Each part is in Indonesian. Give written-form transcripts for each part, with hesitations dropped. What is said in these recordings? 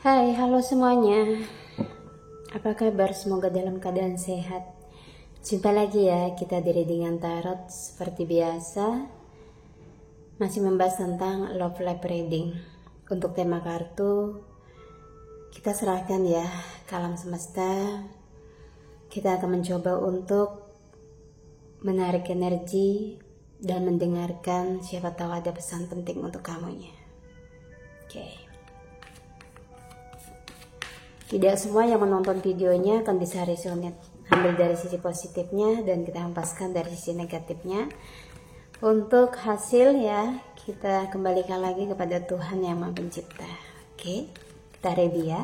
Hai, halo semuanya. Apa kabar? Semoga dalam keadaan sehat. Jumpa lagi ya kita di Readingan Tarot seperti biasa. Masih membahas tentang Love Life Reading. Untuk tema kartu kita serahkan ya ke alam semesta. Kita akan mencoba untuk menarik energi dan mendengarkan, siapa tahu ada pesan penting untuk kamunya. Oke. Tidak semua yang menonton videonya akan bisa resonate. Ambil dari sisi positifnya dan kita hempaskan dari sisi negatifnya. Untuk hasil ya, kita kembalikan lagi kepada Tuhan Yang Maha Pencipta. Oke, kita ready ya.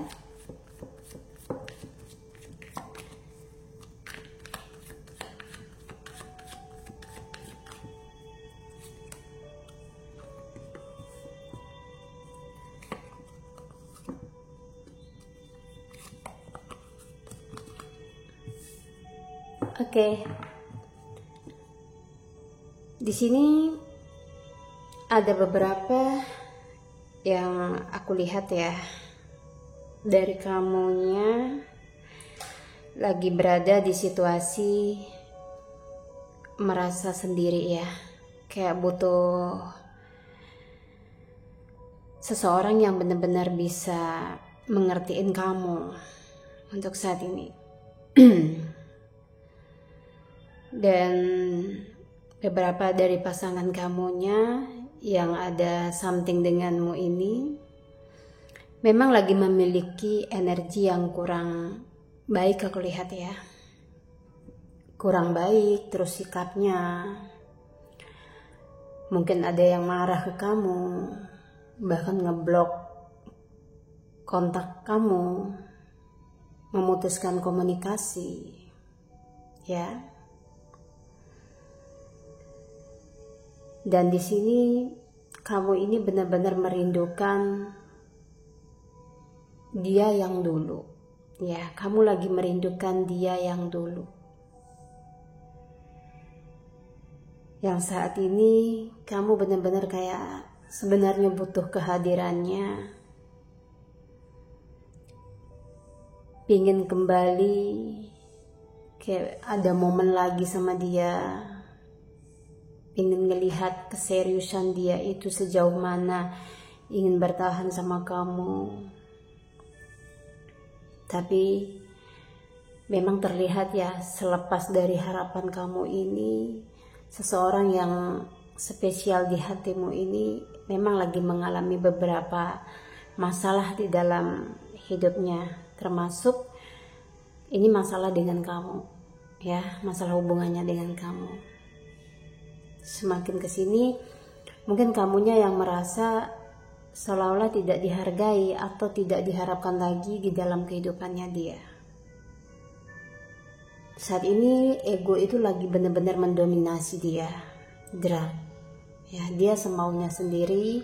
Oke. Di sini ada beberapa yang aku lihat ya. Dari kamunya lagi berada di situasi merasa sendiri ya. Kayak butuh seseorang yang benar-benar bisa mengertiin kamu untuk saat ini. Dan beberapa dari pasangan kamunya yang ada something denganmu ini memang lagi memiliki energi yang kurang baik, aku lihat ya. Kurang baik terus sikapnya. Mungkin ada yang marah ke kamu, bahkan ngeblok kontak kamu, memutuskan komunikasi ya. Dan di sini kamu ini benar-benar merindukan dia yang dulu. Ya, kamu lagi merindukan dia yang dulu. Yang saat ini kamu benar-benar kayak sebenarnya butuh kehadirannya. Pingin kembali, kayak ada momen lagi sama dia. Ingin melihat keseriusan dia itu sejauh mana, ingin bertahan sama kamu. Tapi memang terlihat ya, selepas dari harapan kamu ini, seseorang yang spesial di hatimu ini memang lagi mengalami beberapa masalah di dalam hidupnya, termasuk ini masalah dengan kamu ya, masalah hubungannya dengan kamu. Semakin kesini mungkin kamunya yang merasa seolah-olah tidak dihargai atau tidak diharapkan lagi di dalam kehidupannya dia. Saat ini ego itu lagi benar-benar mendominasi dia. Ya, dia semaunya sendiri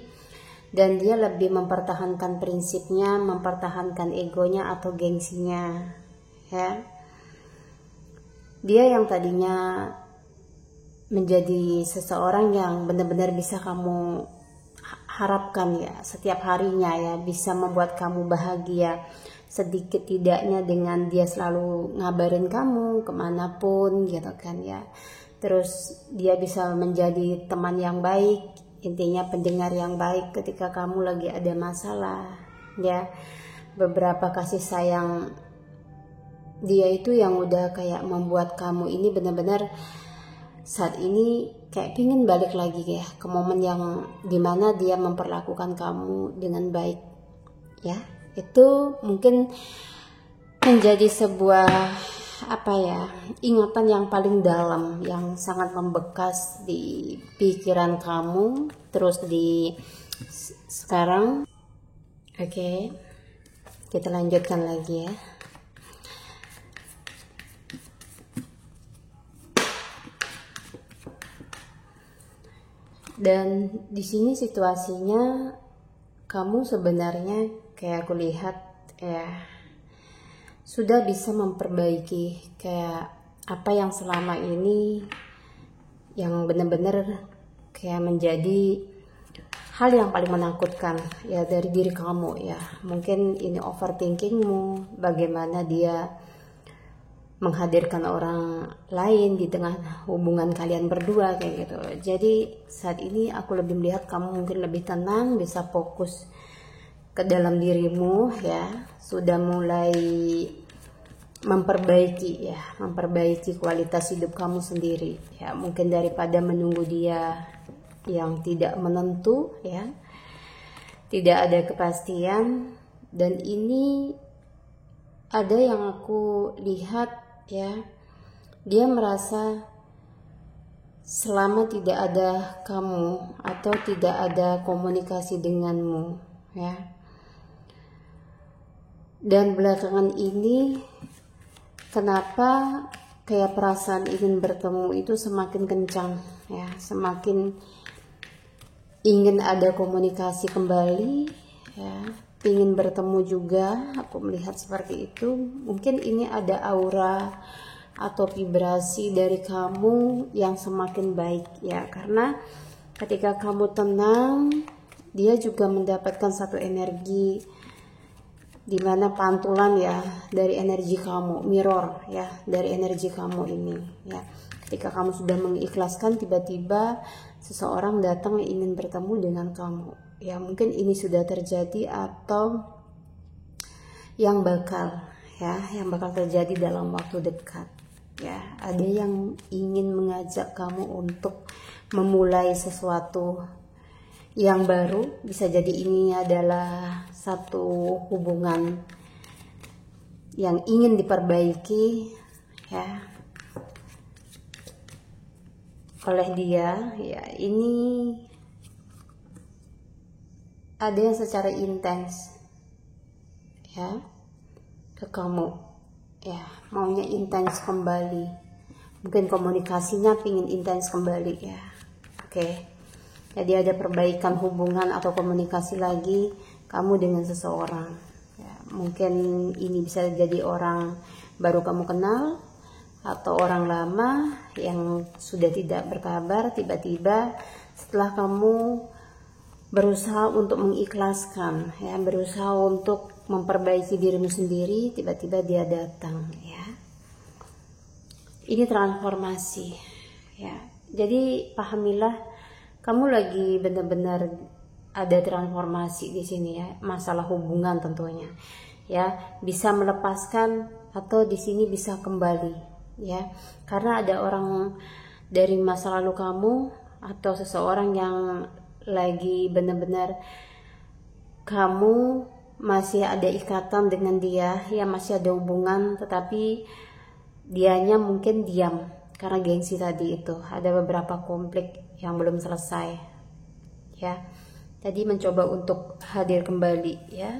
dan dia lebih mempertahankan prinsipnya, mempertahankan egonya atau gengsinya ya. Dia yang tadinya menjadi seseorang yang benar-benar bisa kamu harapkan ya setiap harinya ya, bisa membuat kamu bahagia sedikit tidaknya dengan dia selalu ngabarin kamu kemanapun gitu kan ya. Terus dia bisa menjadi teman yang baik, intinya pendengar yang baik ketika kamu lagi ada masalah ya. Beberapa kasih sayang dia itu yang udah kayak membuat kamu ini benar-benar saat ini kayak pingin balik lagi ya ke momen yang dimana dia memperlakukan kamu dengan baik ya. Itu mungkin menjadi sebuah ingatan yang paling dalam, yang sangat membekas di pikiran kamu terus di sekarang. Oke, kita lanjutkan lagi ya. Dan di sini situasinya kamu sebenarnya kayak aku lihat ya sudah bisa memperbaiki kayak apa yang selama ini yang benar-benar kayak menjadi hal yang paling menakutkan ya dari diri kamu ya. Mungkin ini overthinkingmu, bagaimana dia menghadirkan orang lain di tengah hubungan kalian berdua kayak gitu. Jadi saat ini aku lebih melihat kamu mungkin lebih tenang, bisa fokus ke dalam dirimu ya, sudah mulai memperbaiki kualitas hidup kamu sendiri ya. Mungkin daripada menunggu dia yang tidak menentu ya, tidak ada kepastian. Dan ini ada yang aku lihat ya, dia merasa selama tidak ada kamu atau tidak ada komunikasi denganmu ya, dan belakangan ini kenapa kayak perasaan ingin bertemu itu semakin kencang ya, semakin ingin ada komunikasi kembali ya, ingin bertemu juga. Aku melihat seperti itu. Mungkin ini ada aura atau vibrasi dari kamu yang semakin baik ya, karena ketika kamu tenang, dia juga mendapatkan satu energi dimana pantulan ya dari energi kamu, mirror ya dari energi kamu ini ya. Ketika kamu sudah mengikhlaskan, tiba-tiba seseorang datang yang ingin bertemu dengan kamu ya. Mungkin ini sudah terjadi atau yang bakal terjadi dalam waktu dekat ya. Ada yang ingin mengajak kamu untuk memulai sesuatu yang baru. Bisa jadi ini adalah satu hubungan yang ingin diperbaiki ya oleh dia ya. Ini ada yang secara intens ya ke kamu ya, maunya intens kembali, mungkin komunikasinya pingin intens kembali ya. Oke. Jadi ada perbaikan hubungan atau komunikasi lagi kamu dengan seseorang ya. Mungkin ini bisa jadi orang baru kamu kenal atau orang lama yang sudah tidak berkabar. Tiba-tiba setelah kamu berusaha untuk mengikhlaskan ya, berusaha untuk memperbaiki dirimu sendiri, tiba-tiba dia datang ya. Ini transformasi ya. Jadi pahamilah, kamu lagi benar-benar ada transformasi di sini ya, masalah hubungan tentunya ya, bisa melepaskan atau di sini bisa kembali ya, karena ada orang dari masa lalu kamu atau seseorang yang lagi benar-benar kamu masih ada ikatan dengan dia ya, masih ada hubungan, tetapi dianya mungkin diam karena gengsi tadi itu. Ada beberapa konflik yang belum selesai ya, tadi mencoba untuk hadir kembali ya.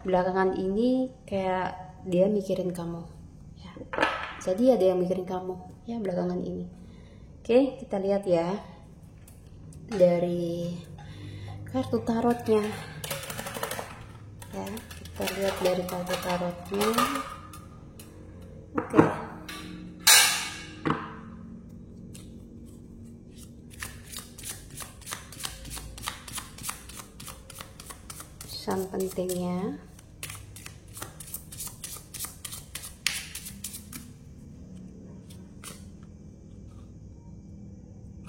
Belakangan ini kayak dia mikirin kamu ya, jadi ada yang mikirin kamu ya belakangan ini. Oke, kita lihat ya dari kartu tarotnya ya, kita lihat dari kartu tarotnya. Oke. Pesan pentingnya,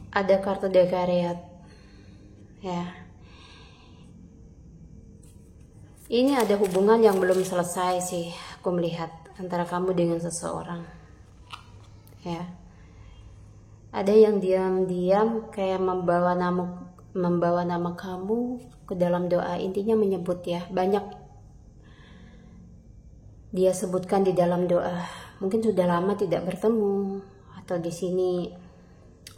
ada kartu Dekariat ya. Ini ada hubungan yang belum selesai sih, aku melihat antara kamu dengan seseorang ya. Ada yang diam-diam kayak membawa nama kamu ke dalam doa, intinya menyebut ya, banyak dia sebutkan di dalam doa. Mungkin sudah lama tidak bertemu, atau di sini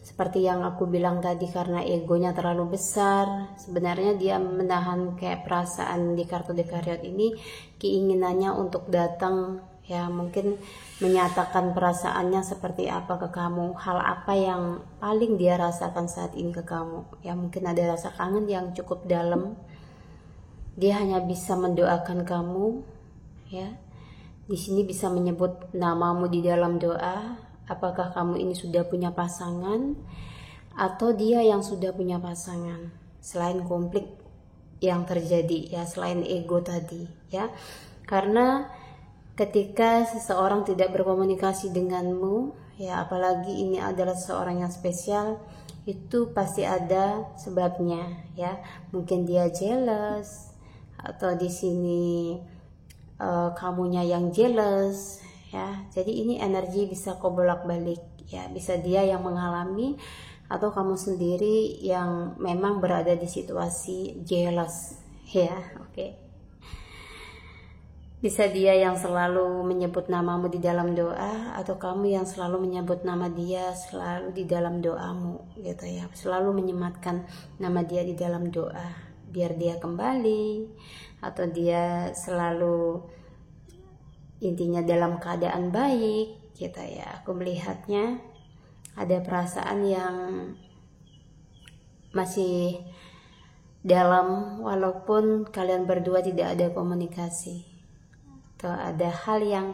seperti yang aku bilang tadi, karena egonya terlalu besar, sebenarnya dia menahan kayak perasaan di kartu Dekariat ini, keinginannya untuk datang ya, mungkin menyatakan perasaannya seperti apa ke kamu, hal apa yang paling dia rasakan saat ini ke kamu ya. Mungkin ada rasa kangen yang cukup dalam, dia hanya bisa mendoakan kamu ya. Di sini bisa menyebut namamu di dalam doa. Apakah kamu ini sudah punya pasangan atau dia yang sudah punya pasangan selain konflik yang terjadi ya, selain ego tadi ya. Karena ketika seseorang tidak berkomunikasi denganmu ya, apalagi ini adalah seseorang yang spesial, itu pasti ada sebabnya ya. Mungkin dia jealous, atau di sini kamunya yang jealous ya. Jadi ini energi bisa kau bolak-balik ya, bisa dia yang mengalami atau kamu sendiri yang memang berada di situasi jealous ya. Oke. Bisa dia yang selalu menyebut namamu di dalam doa, atau kamu yang selalu menyebut nama dia selalu di dalam doamu gitu ya. Selalu menyematkan nama dia di dalam doa biar dia kembali, atau dia selalu intinya dalam keadaan baik gitu ya. Aku melihatnya ada perasaan yang masih dalam, walaupun kalian berdua tidak ada komunikasi, atau ada hal yang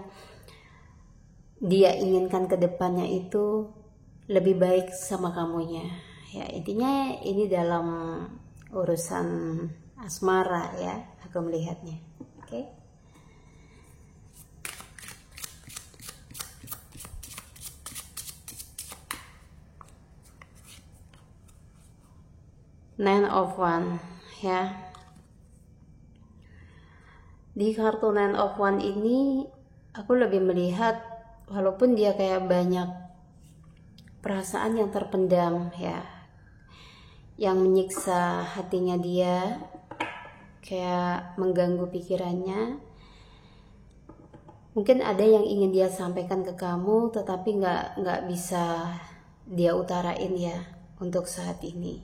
dia inginkan ke depannya itu lebih baik sama kamunya ya. Intinya ini dalam urusan asmara ya, aku melihatnya. Oke. Nine of Wands ya. Di kartu Nine of Wands ini aku lebih melihat, walaupun dia kayak banyak perasaan yang terpendam ya, yang menyiksa hatinya dia, kayak mengganggu pikirannya. Mungkin ada yang ingin dia sampaikan ke kamu, tetapi nggak bisa dia utarain ya untuk saat ini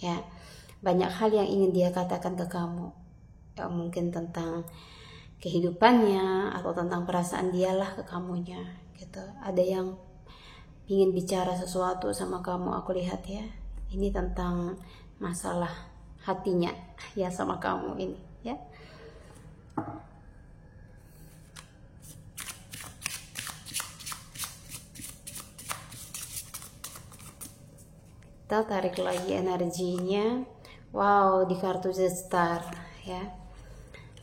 ya. Banyak hal yang ingin dia katakan ke kamu ya, mungkin tentang kehidupannya atau tentang perasaan dialah ke kamunya gitu. Ada yang ingin bicara sesuatu sama kamu, aku lihat ya. Ini tentang masalah hatinya ya sama kamu ini ya. Kita tarik lagi energinya. Wow, di kartu The Star ya.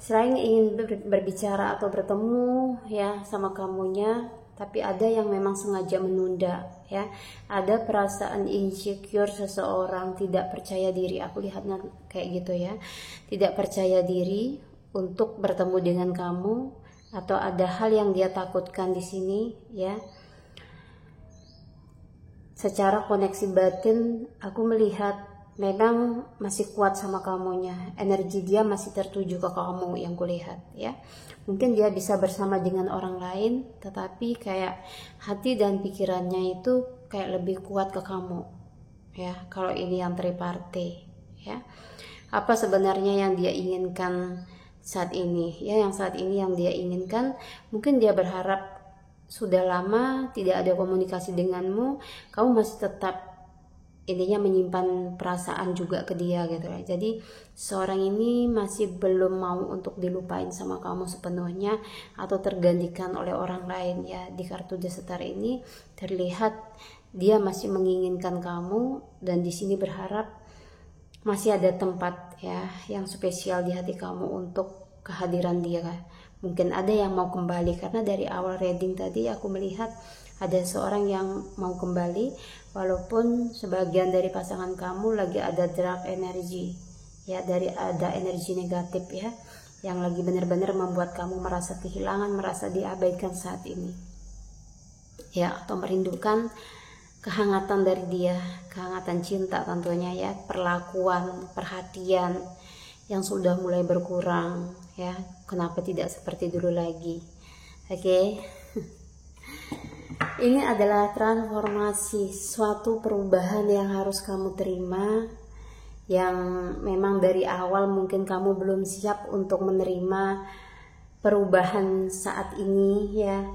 Selain ingin berbicara atau bertemu ya sama kamunya, tapi ada yang memang sengaja menunda ya. Ada perasaan insecure seseorang, tidak percaya diri. Aku lihatnya kayak gitu ya. Tidak percaya diri untuk bertemu dengan kamu, atau ada hal yang dia takutkan di sini ya. Secara koneksi batin aku melihat memang masih kuat sama kamunya, energi dia masih tertuju ke kamu yang kulihat ya. Mungkin dia bisa bersama dengan orang lain, tetapi kayak hati dan pikirannya itu kayak lebih kuat ke kamu ya. Kalau ini yang tripartite ya, apa sebenarnya yang dia inginkan saat ini ya. Yang saat ini yang dia inginkan, mungkin dia berharap sudah lama tidak ada komunikasi denganmu, kamu masih tetap intinya menyimpan perasaan juga ke dia gitu ya. Jadi seorang ini masih belum mau untuk dilupain sama kamu sepenuhnya atau tergantikan oleh orang lain ya. Di kartu The Star ini terlihat dia masih menginginkan kamu, dan di sini berharap masih ada tempat ya yang spesial di hati kamu untuk kehadiran dia. Mungkin ada yang mau kembali, karena dari awal reading tadi aku melihat ada seorang yang mau kembali, walaupun sebagian dari pasangan kamu lagi ada drop energi ya, dari ada energi negatif ya, yang lagi benar-benar membuat kamu merasa kehilangan, merasa diabaikan saat ini ya, atau merindukan kehangatan dari dia, kehangatan cinta tentunya ya, perlakuan, perhatian yang sudah mulai berkurang ya. Kenapa tidak seperti dulu lagi? Oke. Ini adalah transformasi, suatu perubahan yang harus kamu terima, yang memang dari awal mungkin kamu belum siap untuk menerima perubahan saat ini ya.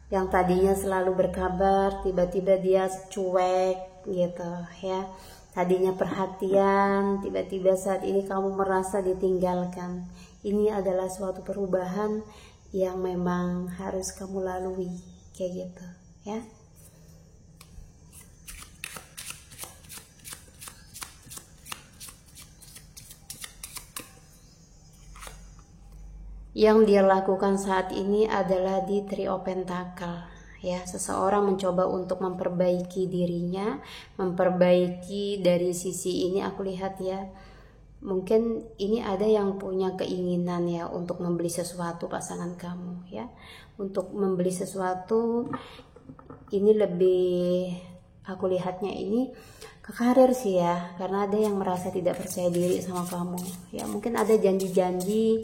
Yang tadinya selalu berkabar, tiba-tiba dia cuek gitu ya. Tadinya perhatian, tiba-tiba saat ini kamu merasa ditinggalkan. Ini adalah suatu perubahan yang memang harus kamu lalui kayak gitu ya. Yang dia lakukan saat ini adalah di Three of Pentacle. Ya, seseorang mencoba untuk memperbaiki dirinya, memperbaiki dari sisi ini aku lihat ya. Mungkin ini ada yang punya keinginan ya untuk membeli sesuatu pasangan kamu ya. Untuk membeli sesuatu ini lebih aku lihatnya ini ke karir sih ya, karena ada yang merasa tidak percaya diri sama kamu ya. Mungkin ada janji-janji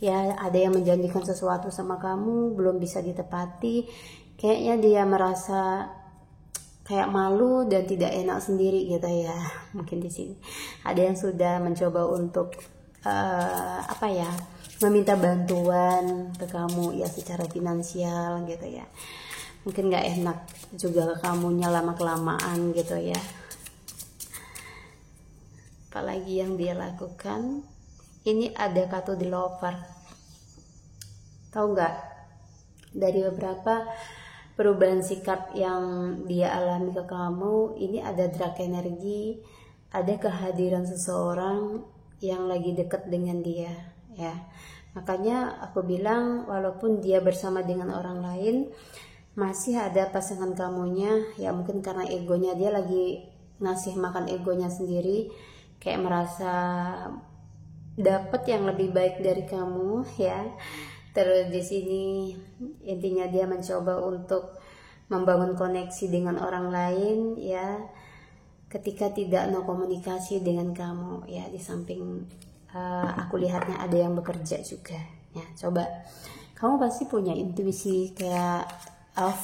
ya, ada yang menjanjikan sesuatu sama kamu belum bisa ditepati, kayaknya dia merasa kayak malu dan tidak enak sendiri gitu ya. Mungkin di sini ada yang sudah mencoba untuk meminta bantuan ke kamu ya secara finansial gitu ya. Mungkin nggak enak juga ke kamunya lama kelamaan gitu ya. Apalagi yang dia lakukan, ini ada kartu di lover. Tahu nggak, dari beberapa perubahan sikap yang dia alami ke kamu, ini ada drag energi, ada kehadiran seseorang yang lagi dekat dengan dia ya. Makanya aku bilang walaupun dia bersama dengan orang lain, masih ada pasangan kamunya ya. Mungkin karena egonya, dia lagi ngasih makan egonya sendiri, kayak merasa dapat yang lebih baik dari kamu ya. Terus di sini intinya dia mencoba untuk membangun koneksi dengan orang lain ya, ketika tidak no komunikasi dengan kamu ya. Di samping aku lihatnya ada yang bekerja juga ya. Coba kamu pasti punya intuisi kayak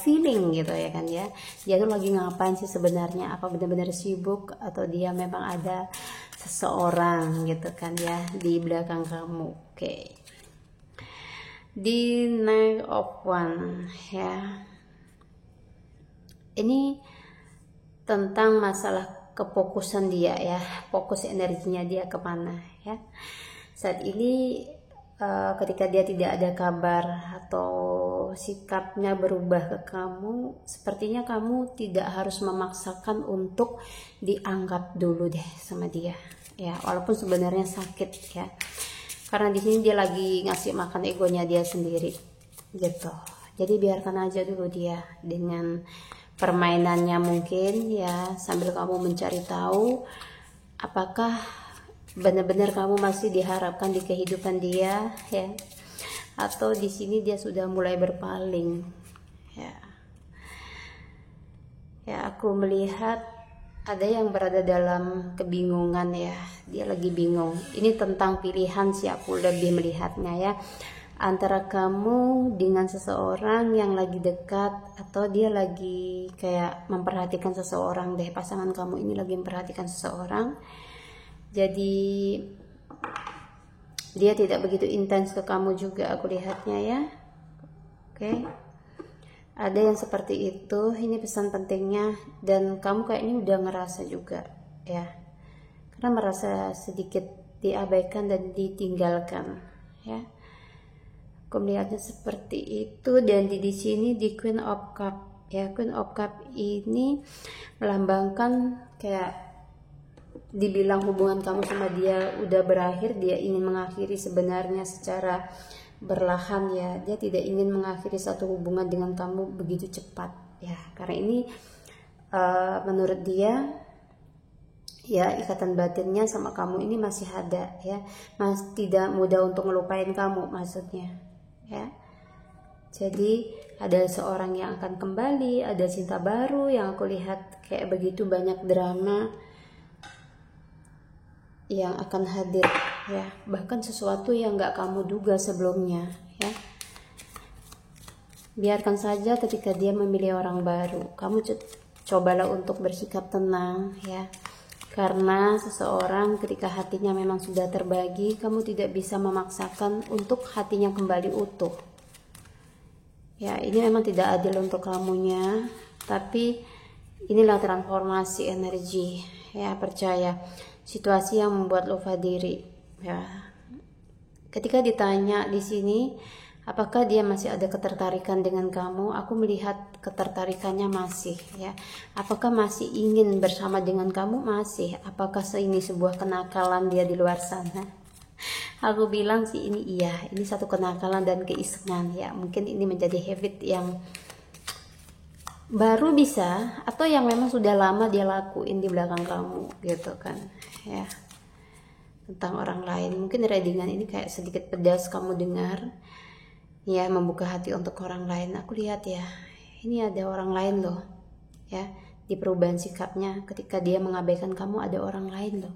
feeling gitu ya kan ya, dia tuh lagi ngapain sih sebenarnya, apa benar-benar sibuk atau dia memang ada seseorang gitu kan ya di belakang kamu. Oke. Di Knight of Wands ya, ini tentang masalah kefokusan dia ya, fokus energinya dia kemana ya saat ini. Ketika dia tidak ada kabar atau sikapnya berubah ke kamu, sepertinya kamu tidak harus memaksakan untuk dianggap dulu deh sama dia ya, walaupun sebenarnya sakit ya, karena di sini dia lagi ngasih makan egonya dia sendiri gitu. Jadi biarkan aja dulu dia dengan permainannya mungkin ya, sambil kamu mencari tahu apakah benar-benar kamu masih diharapkan di kehidupan dia ya, atau di sini dia sudah mulai berpaling ya. Ya, aku melihat ada yang berada dalam kebingungan ya, dia lagi bingung. Ini tentang pilihan sih aku lebih melihatnya ya, antara kamu dengan seseorang yang lagi dekat atau dia lagi kayak memperhatikan seseorang deh. Pasangan kamu ini lagi memperhatikan seseorang, jadi dia tidak begitu intens ke kamu juga aku lihatnya ya. Oke. Ada yang seperti itu, ini pesan pentingnya, dan kamu kayaknya udah ngerasa juga ya, karena merasa sedikit diabaikan dan ditinggalkan ya. Aku melihatnya seperti itu. Dan di sini di Queen of Cup ya, Queen of Cup ini melambangkan kayak dibilang hubungan kamu sama dia udah berakhir, dia ingin mengakhiri sebenarnya secara berlahan ya. Dia tidak ingin mengakhiri satu hubungan dengan kamu begitu cepat ya, karena ini menurut dia ya, ikatan batinnya sama kamu ini masih ada ya, tidak mudah untuk melupain kamu maksudnya ya. Jadi ada seorang yang akan kembali, ada cinta baru yang aku lihat, kayak begitu banyak drama yang akan hadir ya, bahkan sesuatu yang gak kamu duga sebelumnya ya. Biarkan saja ketika dia memilih orang baru, kamu cobalah untuk bersikap tenang ya, karena seseorang ketika hatinya memang sudah terbagi, kamu tidak bisa memaksakan untuk hatinya kembali utuh ya. Ini memang tidak adil untuk kamunya, tapi inilah transformasi energi ya. Percaya, situasi yang membuat lupa diri ya. Ketika ditanya di sini apakah dia masih ada ketertarikan dengan kamu, aku melihat ketertarikannya masih ya. Apakah masih ingin bersama dengan kamu? Masih. Apakah ini sebuah kenakalan dia di luar sana? Aku bilang sih ini iya, ini satu kenakalan dan keisengan ya. Mungkin ini menjadi habit yang baru bisa, atau yang memang sudah lama dia lakuin di belakang kamu gitu kan ya. Tentang orang lain, mungkin readingan ini kayak sedikit pedas kamu dengar ya, membuka hati untuk orang lain. Aku lihat ya, ini ada orang lain loh ya, di perubahan sikapnya ketika dia mengabaikan kamu, ada orang lain loh.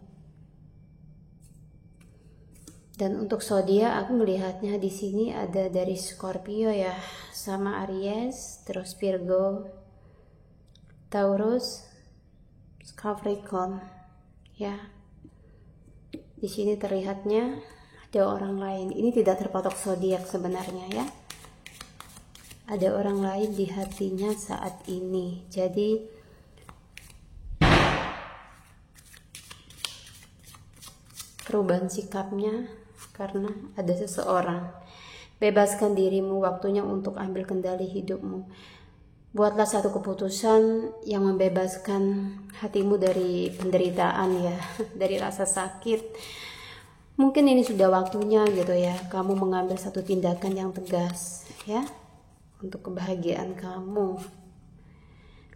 Dan untuk zodiak aku melihatnya di sini ada dari Scorpio ya, sama Aries, terus Virgo, Taurus, Capricorn ya. Di sini terlihatnya ada orang lain. Ini tidak terpatok zodiak sebenarnya ya. Ada orang lain di hatinya saat ini. Jadi perubahan sikapnya karena ada seseorang. Bebaskan dirimu, waktunya untuk ambil kendali hidupmu. Buatlah satu keputusan yang membebaskan hatimu dari penderitaan ya, dari rasa sakit. Mungkin ini sudah waktunya gitu ya, kamu mengambil satu tindakan yang tegas ya, untuk kebahagiaan kamu.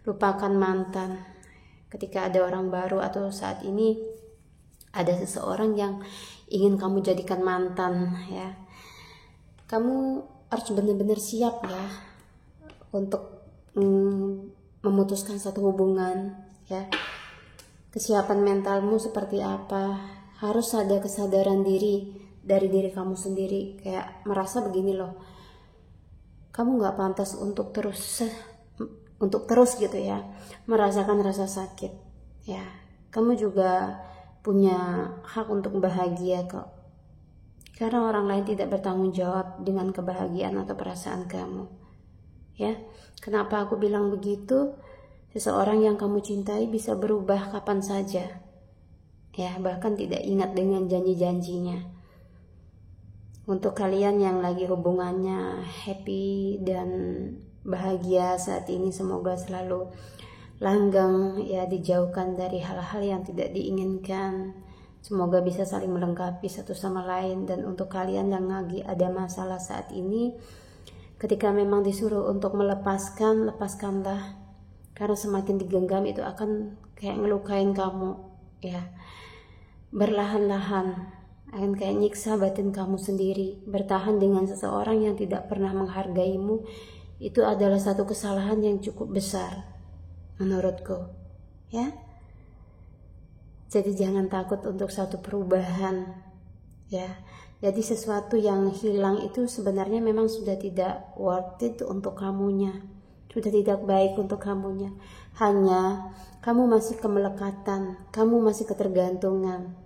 Lupakan mantan. Ketika ada orang baru atau saat ini ada seseorang yang ingin kamu jadikan mantan ya, kamu harus benar-benar siap ya untuk memutuskan satu hubungan ya. Kesiapan mentalmu seperti apa, harus ada kesadaran diri dari diri kamu sendiri, kayak merasa begini loh, kamu nggak pantas untuk terus gitu ya merasakan rasa sakit ya. Kamu juga punya hak untuk bahagia kok, karena orang lain tidak bertanggung jawab dengan kebahagiaan atau perasaan kamu ya. Kenapa aku bilang begitu? Seseorang yang kamu cintai bisa berubah kapan saja ya, bahkan tidak ingat dengan janji-janjinya. Untuk kalian yang lagi hubungannya happy dan bahagia saat ini, semoga selalu langgeng ya, dijauhkan dari hal-hal yang tidak diinginkan. Semoga bisa saling melengkapi satu sama lain. Dan untuk kalian yang lagi ada masalah saat ini, ketika memang disuruh untuk melepaskan, lepaskanlah, karena semakin digenggam itu akan kayak ngelukain kamu ya. Berlahan-lahan akan kayak nyiksa batin kamu sendiri. Bertahan dengan seseorang yang tidak pernah menghargaimu, itu adalah satu kesalahan yang cukup besar menurutku ya. Jadi jangan takut untuk satu perubahan ya. Jadi sesuatu yang hilang itu sebenarnya memang sudah tidak worth it untuk kamunya, sudah tidak baik untuk kamunya. Hanya kamu masih kemelekatan, kamu masih ketergantungan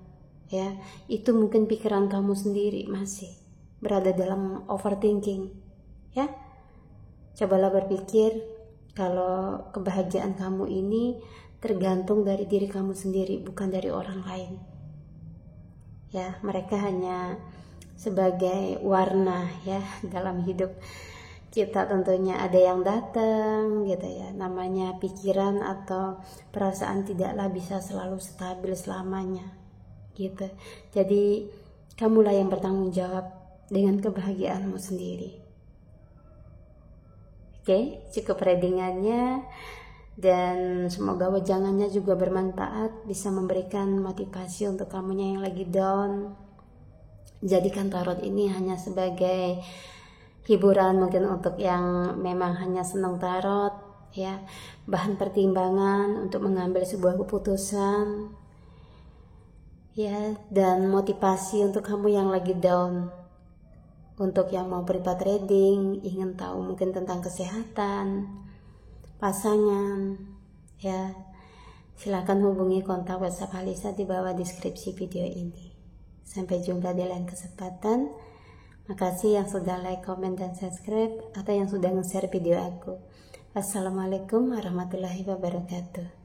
ya. Itu mungkin pikiran kamu sendiri masih berada dalam overthinking ya. Cobalah berpikir kalau kebahagiaan kamu ini tergantung dari diri kamu sendiri, bukan dari orang lain ya. Mereka hanya sebagai warna ya dalam hidup kita. Tentunya ada yang datang gitu ya, namanya pikiran atau perasaan tidaklah bisa selalu stabil selamanya gitu. Jadi kamulah yang bertanggung jawab dengan kebahagiaanmu sendiri. Oke, cukup readingannya, dan semoga wejangannya juga bermanfaat, bisa memberikan motivasi untuk kamunya yang lagi down. Jadikan tarot ini hanya sebagai hiburan, mungkin untuk yang memang hanya senang tarot ya, bahan pertimbangan untuk mengambil sebuah keputusan ya, dan motivasi untuk kamu yang lagi down. Untuk yang mau private reading, ingin tahu mungkin tentang kesehatan, pasangan ya, silakan hubungi kontak WhatsApp Halisa di bawah deskripsi video ini. Sampai jumpa di lain kesempatan. Makasih yang sudah like, comment, dan subscribe, atau yang sudah nge-share video aku. Wassalamualaikum warahmatullahi wabarakatuh.